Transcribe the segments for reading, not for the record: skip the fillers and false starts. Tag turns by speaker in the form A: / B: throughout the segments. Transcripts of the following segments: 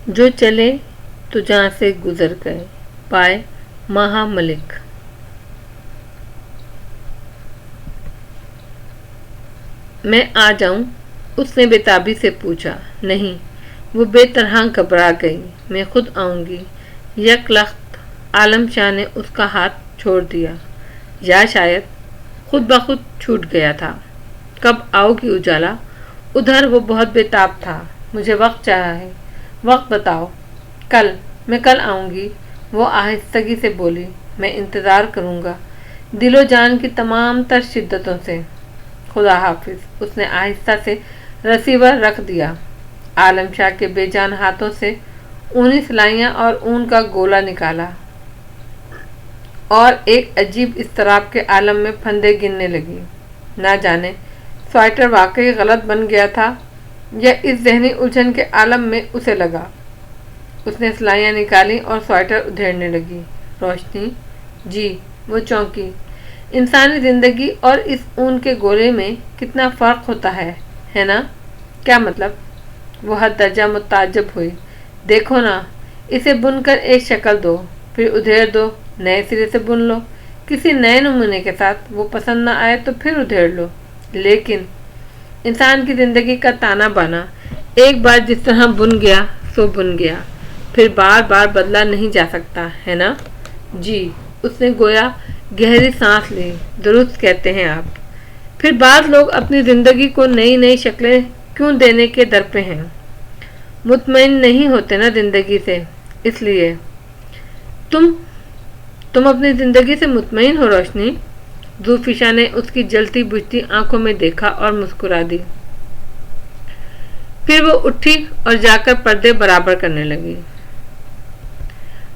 A: جو چلے تو جہاں سے گزر گئے، پائے مہا ملک۔ میں آ جاؤں؟ اس نے بےتابی سے پوچھا۔ نہیں، وہ بے طرح گھبرا گئی۔ میں خود آؤں گی۔ یک لخت عالم شاہ نے اس کا ہاتھ چھوڑ دیا، یا شاید خود بخود چھوٹ گیا تھا۔ کب آؤ گی اجالا؟ ادھر وہ بہت بےتاب تھا۔ مجھے وقت چاہیے، وقت بتاؤ۔ کل، میں کل آؤں گی، وہ آہستگی سے بولی۔ میں انتظار کروں گا، دل و جان کی تمام تر شدتوں سے۔ خدا حافظ۔ اس نے آہستہ سے رسیور رکھ دیا۔ عالم شاہ کے بے جان ہاتھوں سے اونی سلائیاں اور اون کا گولا نکالا اور ایک عجیب اضطراب کے عالم میں پھندے گننے لگی۔ نہ جانے سویٹر واقعی غلط بن گیا تھا یا اس ذہنی الجھن کے عالم میں اسے لگا۔ اس نے سلائیاں نکالی اور سویٹر ادھیڑنے لگی۔ روشنی؟ جی، وہ چونکی۔ انسانی زندگی اور اس اون کے گولے میں کتنا فرق ہوتا ہے نا؟ کیا مطلب؟ وہ حد درجہ متعجب ہوئی۔ دیکھو نا، اسے بن کر ایک شکل دو، پھر ادھیڑ دو، نئے سرے سے بن لو، کسی نئے نمونے کے ساتھ۔ وہ پسند نہ آئے تو پھر ادھیڑ لو۔ لیکن انسان کی زندگی کا تانا بانا ایک بار جس طرح بن گیا سو بن گیا، پھر بار بار بدلا نہیں جا سکتا، ہے نا؟ جی، اس نے گویا گہری سانس لی۔ درست کہتے ہیں آپ۔ پھر بعض لوگ اپنی زندگی کو نئی نئی شکلیں کیوں دینے کے در پہ ہیں؟ مطمئن نہیں ہوتے نا زندگی سے، اس لیے۔ تم اپنی زندگی سے مطمئن ہو روشنی؟ ذوالفشاں نے اس کی جلتی بجھتی آنکھوں میں دیکھا اور مسکرا دی۔ پھر وہ اٹھی اور جا کر پردے برابر کرنے لگی۔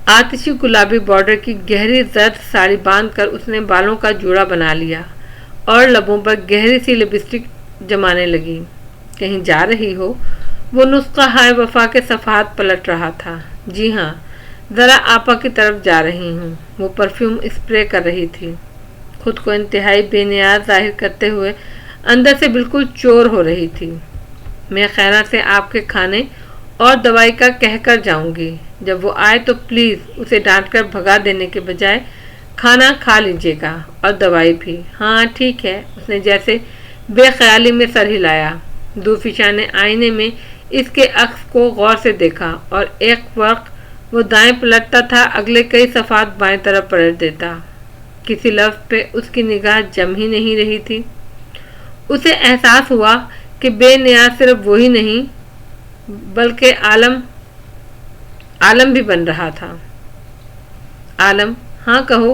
A: آتشی گلابی بارڈر کی گہری زرد ساڑی باندھ کر اس نے بالوں کا جوڑا بنا لیا اور لبوں پر گہری سی لپسٹک جمانے لگی۔ کہیں جا رہی ہو؟ وہ نسخہ ہائے وفا کے صفحات پلٹ رہا تھا۔ جی ہاں، ذرا آپا کی طرف جا رہی ہوں۔ وہ پرفیوم اسپرے کر رہی تھی، خود کو انتہائی بے نیاز ظاہر کرتے ہوئے اندر سے بالکل چور ہو رہی تھی۔ میں خیرہ سے آپ کے کھانے اور دوائی کا کہہ کر جاؤں گی۔ جب وہ آئے تو پلیز اسے ڈانٹ کر بھگا دینے کے بجائے کھانا کھا لیجیے گا اور دوائی بھی۔ ہاں ٹھیک ہے۔ اس نے جیسے بے خیالی میں سر ہلایا۔ ذوالفشاں نے آئینے میں اس کے عکس کو غور سے دیکھا اور ایک وقت وہ دائیں پلٹتا تھا، اگلے کئی صفحات بائیں طرف پلٹ دیتا۔ کسی لفظ پہ اس کی نگاہ جم ہی نہیں رہی تھی۔ اسے احساس ہوا کہ بے نیاز صرف وہی نہیں بلکہ عالم بھی بن رہا تھا۔ عالم؟ ہاں کہو،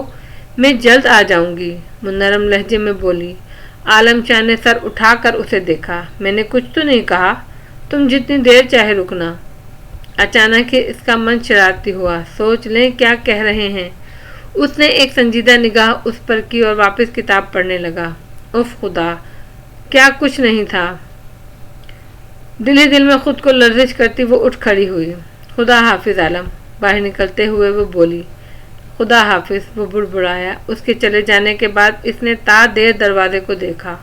A: میں جلد آ جاؤں گی، وہ نرم لہجے میں بولی۔ عالم شاہ نے سر اٹھا کر اسے دیکھا۔ میں نے کچھ تو نہیں کہا، تم جتنی دیر چاہے رکنا۔ اچانک ہی اس کا من شرارتی ہوا۔ سوچ لیں کیا کہہ رہے ہیں۔ اس نے ایک سنجیدہ نگاہ اس پر کی اور واپس کتاب پڑھنے لگا۔ اف خدا، کیا کچھ نہیں تھا۔ دل ہی دل میں خود کو لرزش کرتی وہ اٹھ کھڑی ہوئی۔ خدا حافظ عالم، باہر نکلتے ہوئے وہ بولی۔ خدا حافظ، وہ بڑبڑایا۔ اس کے چلے جانے کے بعد اس نے تا دیر دروازے کو دیکھا،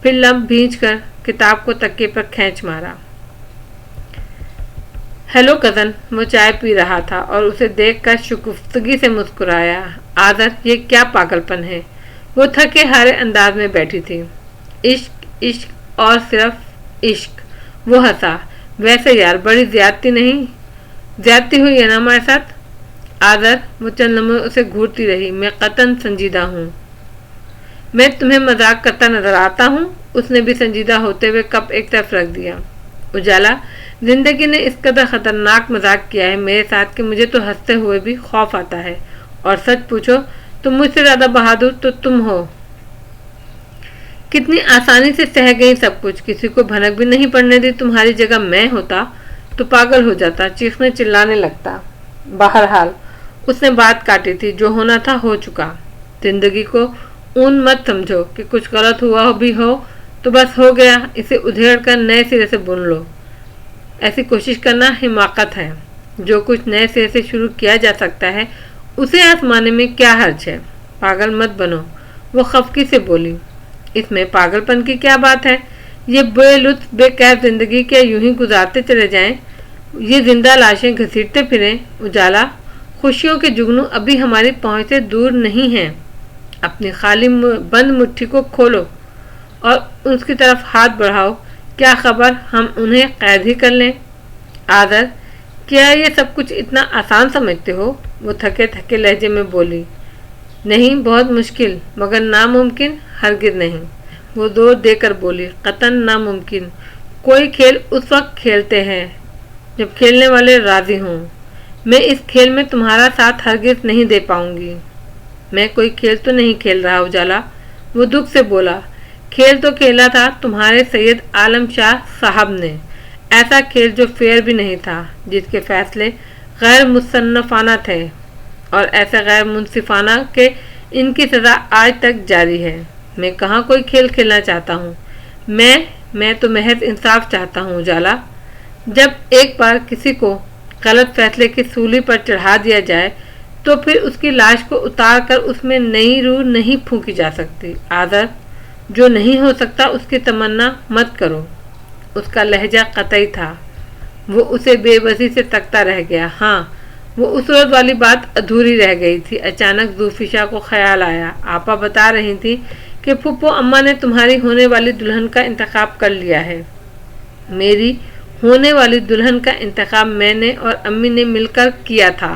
A: پھر لب بھینچ کر کتاب کو تکیے پر کھینچ مارا۔ ہیلو کزن، وہ چائے پی رہا تھا اور اسے دیکھ کر شگفتگی سے مسکرایا۔ آذر، یہ کیا پاگل پن ہے؟ وہ تھکے ہارے انداز میں بیٹھی تھی۔ عشق، عشق اور صرف عشق، وہ ہنسا۔ ویسے یار بڑی زیادتی ہوئی ہے نا ہمارے ساتھ؟ آذر، وہ چند لمحے اسے گھورتی رہی۔ میں قطعاً سنجیدہ ہوں۔ میں تمہیں مذاق کرتا نظر آتا ہوں؟ اس نے بھی سنجیدہ ہوتے ہوئے کپ ایک طرف رکھ دیا۔ اجالا، زندگی نے اس قدر خطرناک مذاق کیا ہے میرے ساتھ کہ مجھے تو ہنستے ہوئے بھی خوف آتا ہے، اور سچ پوچھو تو مجھ سے زیادہ بہادر تو تم ہو۔ کتنی آسانی سے سہ گئی سب کچھ، کسی کو بھنک بھی نہیں پڑنے دی۔ تمہاری جگہ میں ہوتا تو پاگل ہو جاتا، چیخنے چلانے لگتا۔ بہرحال اس نے بات کاٹی تھی، جو ہونا تھا ہو چکا۔ زندگی کو اون مت سمجھو کہ کچھ غلط ہوا بھی ہو تو بس ہو گیا، اسے ادھیڑ کر نئے سرے سے بن لو۔ ایسی کوشش کرنا حماقت ہے۔ جو کچھ نئے سرے سے شروع کیا جا سکتا ہے اسے آزمانے میں کیا حرج ہے؟ پاگل مت بنو، وہ خفگی سے بولی۔ اس میں پاگل پن کی کیا بات ہے؟ یہ بے لطف بے کیف زندگی کیا یوں ہی گزارتے چلے جائیں؟ یہ زندہ لاشیں گھسیٹتے پھریں۔ اجالا، خوشیوں کے جگنو ابھی ہماری پہنچ سے دور نہیں ہیں۔ اپنی خالی بند مٹھی کو کھولو اور اس کی طرف ہاتھ بڑھاؤ، کیا خبر ہم انہیں قید ہی کر لیں۔ آذر، کیا یہ سب کچھ اتنا آسان سمجھتے ہو؟ وہ تھکے تھکے لہجے میں بولی۔ نہیں، بہت مشکل، مگر ناممکن ہرگز نہیں۔ وہ زور دے کر بولی، قطعاً ناممکن۔ کوئی کھیل اس وقت کھیلتے ہیں جب کھیلنے والے راضی ہوں۔ میں اس کھیل میں تمہارا ساتھ ہرگز نہیں دے پاؤں گی۔ میں کوئی کھیل تو نہیں کھیل رہا اجالا، وہ دکھ سے بولا۔ کھیل تو کھیلا تھا تمہارے سید عالم شاہ صاحب نے، ایسا کھیل جو فیئر بھی نہیں تھا، جس کے فیصلے غیر مصنفانہ تھے اور ایسے غیر منصفانہ کہ ان کی سزا آج تک جاری ہے۔ میں کہاں کوئی کھیل کھیلنا چاہتا ہوں، میں تو محض انصاف چاہتا ہوں اجالا۔ جب ایک بار کسی کو غلط فیصلے کی سولی پر چڑھا دیا جائے تو پھر اس کی لاش کو اتار کر اس میں نئی روح نہیں پھونکی جا سکتی۔ آذر، جو نہیں ہو سکتا اس کی تمنا مت کرو۔ اس کا لہجہ قطعی تھا، وہ اسے بے بسی سے تکتا رہ گیا۔ ہاں، وہ اس روز والی بات ادھوری رہ گئی تھی۔ اچانک ذوالفشا کو خیال آیا، آپا بتا رہی تھی کہ پھپھو اماں نے تمہاری ہونے والی دلہن کا انتخاب کر لیا ہے۔ میری ہونے والی دلہن کا انتخاب میں نے اور امی نے مل کر کیا تھا۔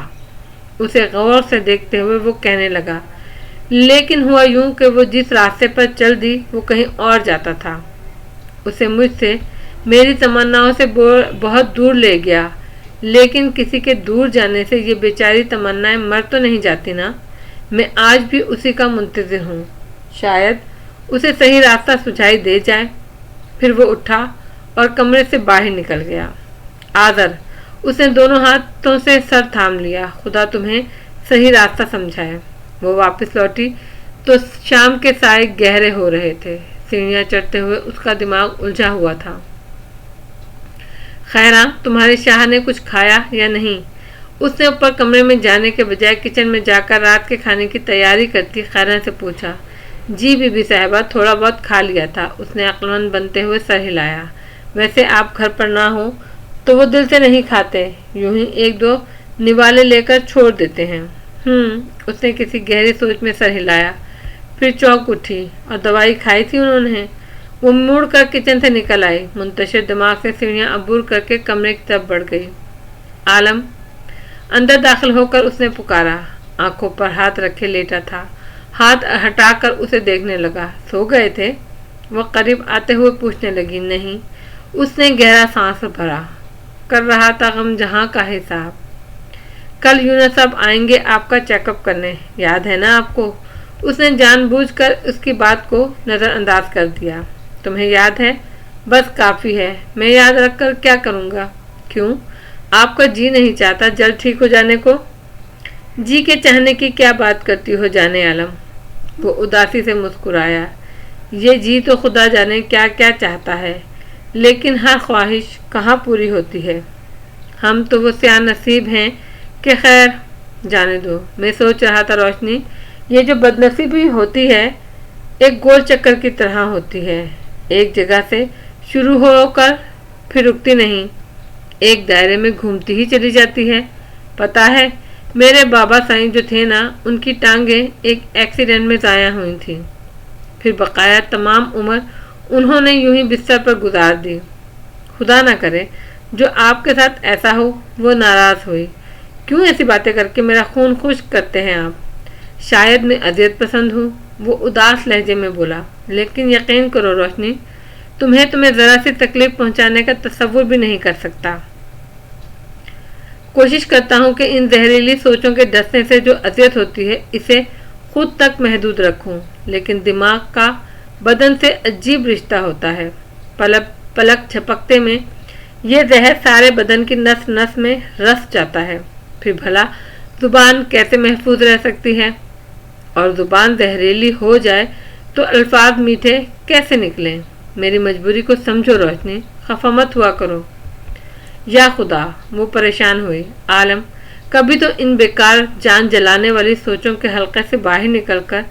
A: اسے غور سے دیکھتے ہوئے وہ کہنے لگا، لیکن ہوا یوں کہ وہ جس راستے پر چل دی وہ کہیں اور جاتا تھا۔ اسے مجھ سے، میری تمناؤں سے بہت دور لے گیا، لیکن کسی کے دور جانے سے یہ بیچاری تمنائیں مر تو نہیں جاتی نا۔ میں آج بھی اسی کا منتظر ہوں، شاید اسے صحیح راستہ سجھائی دے جائے۔ پھر وہ اٹھا اور کمرے سے باہر نکل گیا۔ آذر، اس نے دونوں ہاتھوں سے سر تھام لیا، خدا تمہیں صحیح راستہ سمجھائے۔ وہ واپس لوٹی تو شام کے سائے گہرے ہو رہے تھے۔ سیڑھیاں چڑھتے ہوئے اس کا دماغ الجھا ہوا تھا۔ خیراں، تمہارے شاہ نے کچھ کھایا یا نہیں؟ اس نے اوپر کمرے میں جانے کے بجائے کچن میں جا کر رات کے کھانے کی تیاری کرتی خیراں سے پوچھا۔ جی بی بی صاحبہ، تھوڑا بہت کھا لیا تھا، اس نے عقل مند بنتے ہوئے سر ہلایا۔ ویسے آپ گھر پر نہ ہو تو وہ دل سے نہیں کھاتے، یوں ہی ایک دو نوالے لے کر چھوڑ دیتے ہیں۔ اس نے کسی گہری سوچ میں سر ہلایا، پھر چونک اٹھی۔ اور دوائی کھائی تھی انہوں نے؟ وہ مڑ کر کچن سے نکل آئی، منتشر دماغ سے سیڑھیاں عبور کر کے کمرے کی طرف بڑھ گئی۔ عالم اندر داخل ہو کر اس نے پکارا۔ آنکھوں پر ہاتھ رکھے لیٹا تھا، ہاتھ ہٹا کر اسے دیکھنے لگا۔ سو گئے تھے؟ وہ قریب آتے ہوئے پوچھنے لگی۔ نہیں۔ اس نے گہرا سانس بھرا۔ کر رہا تھا غم جہاں کا حساب۔ کل یونس صاحب آئیں گے آپ کا چیک اپ کرنے، یاد ہے نا آپ کو؟ اس نے جان بوجھ کر اس کی بات کو نظر انداز کر دیا۔ تمہیں یاد ہے؟ بس کافی ہے، میں یاد رکھ کر کیا کروں گا؟ کیوں؟ آپ کا جی نہیں چاہتا جلد ٹھیک ہو جانے کو؟ جی کے چاہنے کی کیا بات کرتی ہو جانے عالم؟ وہ اداسی سے مسکرایا۔ یہ جی تو خدا جانے کیا کیا چاہتا ہے، لیکن ہر خواہش کہاں پوری ہوتی ہے۔ ہم تو وہ سیاہ نصیب ہیں کہ خیر جانے دو۔ میں سوچ رہا تھا روشنی، یہ جو بدنصیبی ہوتی ہے ایک گول چکر کی طرح ہوتی ہے، ایک جگہ سے شروع ہو کر پھر رکتی نہیں، ایک دائرے میں گھومتی ہی چلی جاتی ہے۔ پتہ ہے میرے بابا سائیں جو تھے نا، ان کی ٹانگیں ایک ایکسیڈنٹ میں ضائع ہوئی تھیں، پھر بقایا تمام عمر انہوں نے یوں ہی بستر پر گزار دی۔ خدا نہ کرے جو آپ کے ساتھ ایسا ہو۔ وہ ناراض ہوئی۔ کیوں ایسی باتیں کر کے میرا خون خشک کرتے ہیں آپ؟ شاید میں اذیت پسند ہوں، وہ اداس لہجے میں بولا، لیکن یقین کرو روشنی، تمہیں ذرا سی تکلیف پہنچانے کا تصور بھی نہیں کر سکتا۔ کوشش کرتا ہوں کہ ان زہریلی سوچوں کے ڈسنے سے جو اذیت ہوتی ہے اسے خود تک محدود رکھوں، لیکن دماغ کا بدن سے عجیب رشتہ ہوتا ہے۔ پلک جھپکتے میں یہ زہر سارے بدن کی نس نس میں رس جاتا ہے۔ پھر بھلا زبان کیسے محفوظ رہ سکتی ہے؟ اور زبان زہریلی ہو جائے تو الفاظ میٹھے کیسے نکلیں؟ میری مجبوری کو سمجھو روشنی، خفا مت ہوا کرو۔ یا خدا، وہ پریشان ہوئی۔ عالم کبھی تو ان بیکار جان جلانے والی سوچوں کے حلقے سے باہر نکل کر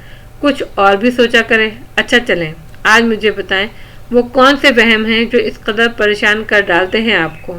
A: کچھ اور بھی سوچا کرے۔ اچھا چلیں، آج مجھے بتائیں وہ کون سے وہم ہیں جو اس قدر پریشان کر ڈالتے ہیں آپ کو؟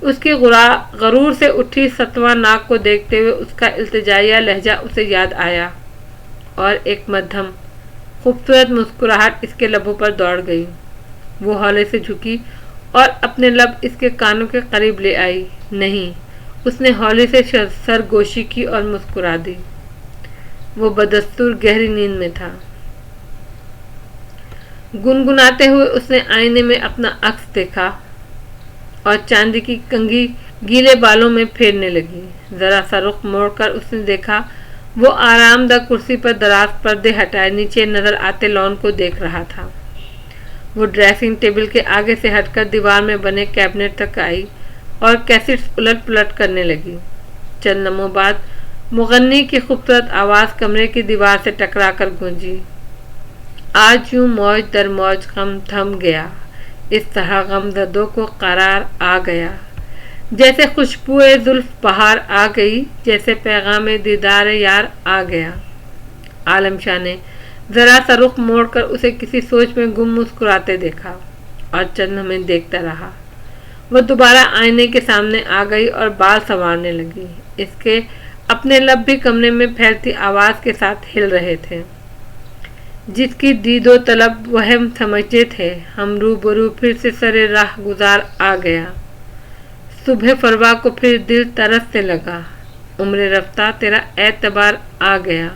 A: اس کی غرور سے اٹھی ستواں ناک کو دیکھتے ہوئے اس کا التجائیہ لہجہ اسے یاد آیا اور ایک مدھم خوبصورت مسکراہٹ اس کے لبوں پر دوڑ گئی۔ وہ ہولے سے جھکی اور اپنے لب اس کے کانوں کے قریب لے آئی۔ نہیں، اس نے ہولے سے سرگوشی کی اور مسکرا دی۔ وہ بدستور گہری نیند میں تھا۔ گنگناتے ہوئے اس نے آئینے میں اپنا عکس دیکھا اور چاندی کی کنگھی گیلے بالوں میں پھیرنے لگی۔ ذرا سا رخ موڑ کر اس نے دیکھا وہ آرام دہ کرسی پر دراز پردے ہٹائے نیچے نظر آتے لان کو دیکھ رہا تھا۔ وہ ڈریسنگ ٹیبل کے آگے سے ہٹ کر دیوار میں بنے کیبنٹ تک آئی اور کیسٹس الٹ پلٹ کرنے لگی۔ چند لمحوں بعد مغنی کی خوبصورت آواز کمرے کی دیوار سے ٹکرا کر گونجی۔ آج یوں موج در موج غم تھم گیا، اس طرح غم زدوں کو قرار آ گیا، جیسے خوشبوئے زلف بہار آ گئی، جیسے پیغام دیدار یار آ گیا۔ عالم شاہ نے ذرا سا رخ موڑ کر اسے کسی سوچ میں گم مسکراتے دیکھا اور چند لمحے دیکھتا رہا۔ وہ دوبارہ آئینے کے سامنے آ گئی اور بال سنوارنے لگی۔ اس کے اپنے لب بھی کمرے میں پھیلتی آواز کے ساتھ ہل رہے تھے، جس کی دید و طلب وہم سمجھتے تھے ہم روبرو پھر سے سرے راہ گزار آ گیا۔ صبح فروا کو پھر دل ترسنے لگا، عمر رفتہ تیرا اعتبار آ گیا۔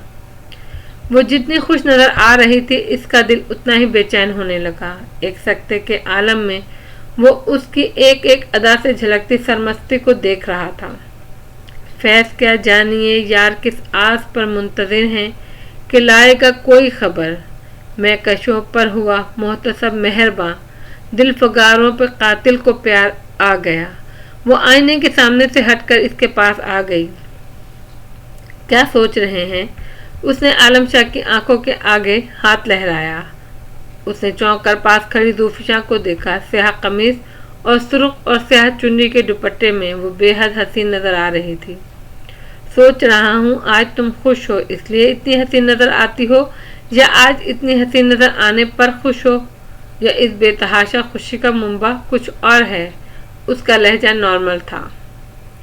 A: وہ جتنی خوش نظر آ رہی تھی اس کا دل اتنا ہی بے چین ہونے لگا۔ ایک سکتے کے عالم میں وہ اس کی ایک ایک ادا سے جھلکتی سرمستی کو دیکھ رہا تھا۔ فیض کیا جانیے یار کس آس پر منتظر ہیں کہ لائے گا کوئی خبر، میں کشوں پر ہوا محتسب مہرباں، دل فگاروں پہ قاتل کو پیار آ گیا۔ وہ آئینے کے سامنے سے ہٹ کر اس کے پاس آ گئی۔ کیا سوچ رہے ہیں؟ اس نے عالم شاہ کی آنکھوں کے آگے ہاتھ لہرایا۔ اس نے چونک کر پاس کھڑی زوفشاں کو دیکھا۔ سیاہ قمیض اور سرخ اور سیاہ چنی کے دوپٹے میں وہ بے حد حسین نظر آ رہی تھی۔ سوچ رہا ہوں آج تم خوش ہو اس لیے اتنی حسین نظر آتی ہو، یا آج اتنی حسین نظر آنے پر خوش ہو، یا اس بے تحاشا خوشی کا منبع کچھ اور ہے۔ اس کا لہجہ نارمل تھا۔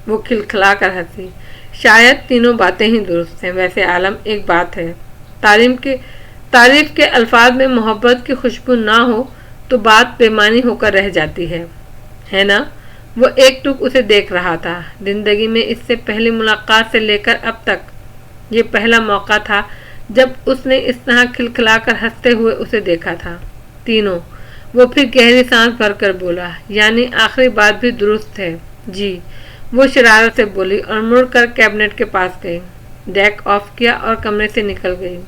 A: وہ کھلکھلا کر ہنسی۔ شاید تینوں باتیں ہی درست ہیں۔ ویسے عالم ایک بات ہے، تعریف کے الفاظ میں محبت کی خوشبو نہ ہو تو بات بے معنی ہو کر رہ جاتی ہے نا؟ وہ ایک ٹک اسے دیکھ رہا تھا۔ زندگی میں اس سے پہلی ملاقات سے لے کر اب تک یہ پہلا موقع تھا جب اس نے اس طرح کھلکھلا کر ہنستے ہوئے اسے دیکھا تھا۔ تینوں۔ وہ پھر گہری سانس بھر کر بولا، یعنی آخری بات بھی درست ہے؟ جی، وہ شرارت سے بولی اور مڑ کر کیبنٹ کے پاس گئی، ڈیک آف کیا اور کمرے سے نکل گئی۔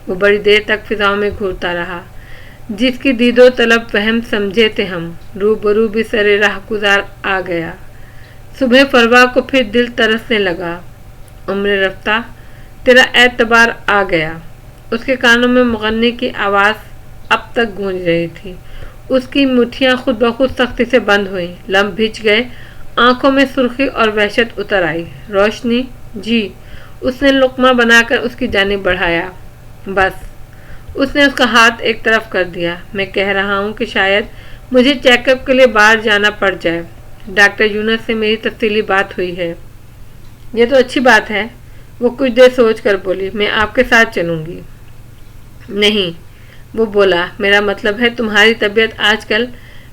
A: وہ بڑی دیر تک فضاؤں میں گھورتا رہا، جس کی دید و طلب وہم سمجھے تھے ہم، روبرو بھی سرے راہ گزار آ گیا۔ صبح فروا کو پھر دل ترسنے لگا، عمر رفتہ تیرا اعتبار آ گیا۔ اس کے کانوں میں مغنی کی آواز اب تک گونج رہی تھی۔ اس کی مٹھیاں خود بخود سختی سے بند ہوئیں، لمب بھیج گئے، آنکھوں میں سرخی اور وحشت اتر آئی۔ روشنی؟ جی۔ اس نے لقمہ بنا کر اس کی جانب بڑھایا۔ بس۔ اس نے اس کا ہاتھ ایک طرف کر دیا۔ میں کہہ رہا ہوں کہ شاید مجھے چیک اپ کے لیے باہر جانا پڑ جائے۔ ڈاکٹر یونس سے میری تفصیلی بات ہوئی ہے۔ یہ تو اچھی بات ہے، وہ کچھ دیر سوچ کر بولی۔ میں آپ کے ساتھ چلوں گی۔ نہیں، وہ بولا، میرا مطلب ہے تمہاری طبیعت آج کل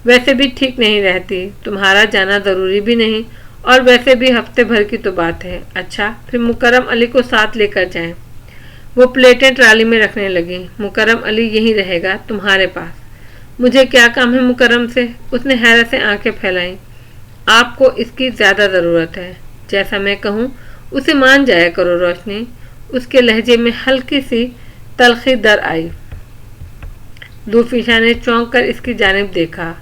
A: ویسے بھی ٹھیک نہیں رہتی، تمہارا جانا ضروری بھی نہیں، اور ویسے بھی ہفتے بھر کی تو بات ہے۔ اچھا، پھر مکرم علی کو ساتھ لے کر جائیں۔ وہ پلیٹیں ٹرالی میں رکھنے لگی۔ مکرم علی یہیں رہے گا تمہارے پاس۔ مجھے کیا کام ہے مکرم سے؟ اس نے حیرت سے آنکھیں پھیلائیں۔ آپ کو اس کی زیادہ ضرورت ہے، جیسا میں کہوں اسے مان جایا کرو روشنی۔ اس کے لہجے میں ہلکی سی تلخی در آئی۔ دوفیشا نے چونک کر اس کی جانب دیکھا۔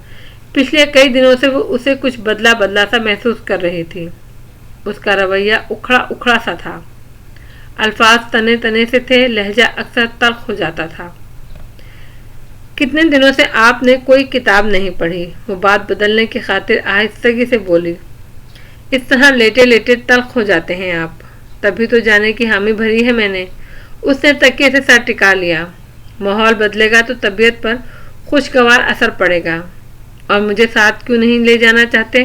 A: پچھلے کئی دنوں سے وہ اسے کچھ بدلا بدلا سا محسوس کر رہی تھی۔ اس کا رویہ اکھڑا اکھڑا سا تھا، الفاظ تنے تنے سے تھے، لہجہ اکثر تلخ ہو جاتا تھا۔ کتنے دنوں سے آپ نے کوئی کتاب نہیں پڑھی؟ وہ بات بدلنے کی خاطر آہستگی سے بولی۔ اس طرح لیٹے لیٹے تلخ ہو جاتے ہیں آپ، تبھی تو جانے کی حامی بھری ہے میں نے۔ اس نے تکیے سے سر ٹکا لیا۔ ماحول بدلے گا تو طبیعت پر خوشگوار اثر پڑے گا۔ اور مجھے ساتھ کیوں نہیں لے جانا چاہتے؟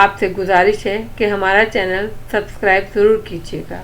A: آپ سے گزارش ہے کہ ہمارا چینل سبسکرائب ضرور کیجیے گا۔